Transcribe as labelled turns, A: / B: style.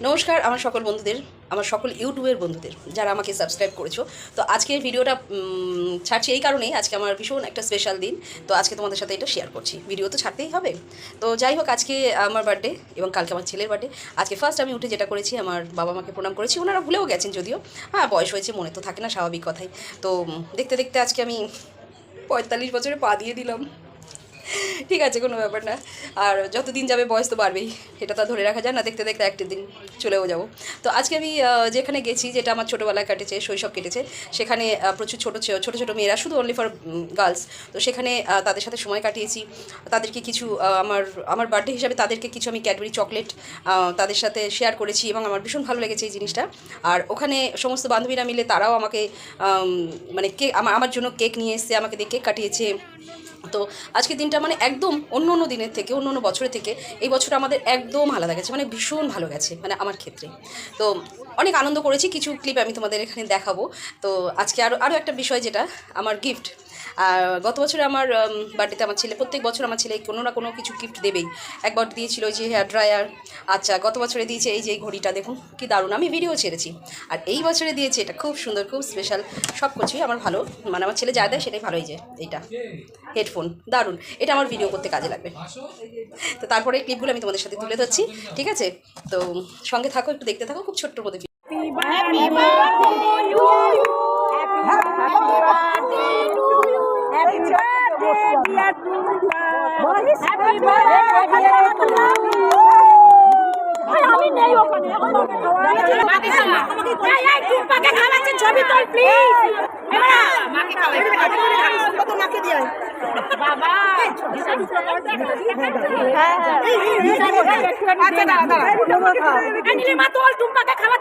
A: নমস্কার আমার সকল বন্ধুদের, আমার সকল ইউটিউবের বন্ধুদের যারা আমাকে সাবস্ক্রাইব করেছো। তো আজকে ভিডিওটা ছাড়ছি এই কারণেই, আজকে আমার ভীষণ একটা স্পেশাল দিন। তো আজকে তোমাদের সাথে এটা শেয়ার করছি, ভিডিও তো ছাড়তেই হবে। তো যাই হোক, আজকে আমার বার্থডে এবং কালকে আমার ছেলের বার্থডে। আজকে ফার্স্ট আমি উঠে যেটা করেছি, আমার বাবা মাকে প্রণাম করেছি। ওনারা ভুলেও গেছেন যদিও, হ্যাঁ বয়স হয়েছে, মনে তো থাকে না, স্বাভাবিক কথাই। তো দেখতে দেখতে আজকে আমি 45 বছরে পা দিয়ে দিলাম। ঠিক আছে, কোনো ব্যাপার না। আর যত দিন যাবে বয়স তো বাড়বেই, এটা তো ধরে রাখা যায় না। দেখতে দেখতে একটা দিন চলেও যাব। তো আজকে আমি যেখানে গেছি, যেটা আমার ছোটোবেলায় কাটেছে, শৈশব কেটেছে, সেখানে প্রচুর ছোটো ছোটো মেয়েরা, শুধু অনলি ফর গার্লস। তো সেখানে তাদের সাথে সময় কাটিয়েছি। তাদেরকে কিছু আমার বার্থডে হিসাবে তাদেরকে কিছু আমি ক্যাডবেরি চকলেট তাদের সাথে শেয়ার করেছি এবং আমার ভীষণ ভালো লেগেছে এই জিনিসটা। আর ওখানে সমস্ত বান্ধবীরা মিলে তারাও আমাকে মানে কেক, আমার জন্য কেক নিয়ে এসছে, আমাকে দিয়ে কেক কাটিয়েছে। তো আজকের দিনটা মানে একদম অন্য অন্য দিনের থেকে, অন্য অন্য বছরের থেকে এই বছর আমাদের একদম আলাদা গেছে, মানে ভীষণ ভালো গেছে মানে আমার ক্ষেত্রে। তো অনেক আনন্দ করেছি, কিছু ক্লিপ আমি তোমাদের এখানে দেখাবো। তো আজকে আরও একটা বিষয়, যেটা আমার গিফট। গত বছরে আমার বার্থডেতে আমার ছেলে, প্রত্যেক বছর আমার ছেলে কোনো না কোনো কিছু গিফট দেবেই। একবার দিয়েছিল যে হেয়ার ড্রায়ার। আচ্ছা, গত বছরে দিয়েছে এই যে এই ঘড়িটা, দেখুন কি দারুণ, আমি ভিডিও ছেড়েছি। আর এই বছরে দিয়েছে এটা খুব সুন্দর, খুব স্পেশাল, সব কিছুই আমার ভালো, মানে আমার ছেলে যা দেয় সেটাই ভালো। এই যে এইটা হেডফোন, দারুণ, এটা আমার ভিডিও করতে কাজে লাগবে। তো তারপরে এই ক্লিপগুলো আমি তোমাদের সাথে তুলে ধরছি, ঠিক আছে? তো সঙ্গে থাকো, একটু দেখতে থাকো, খুব ছোট্টর মধ্যে।
B: Happy birthday to you. Happy birthday to you. Happy birthday, dear Durga. Happy birthday, dear Durga. আমি নেই ওখানে, মাকে খাওয়া, এই টুম্পাকে খাওয়াচ্ছে, ছবি তোল প্লিজ। এবারে মাকে খাওয়াই, কত মাকে দিয়ে বাবা। আচ্ছা দাঁড়া, মা তোল টুম্পাকে খাওয়া।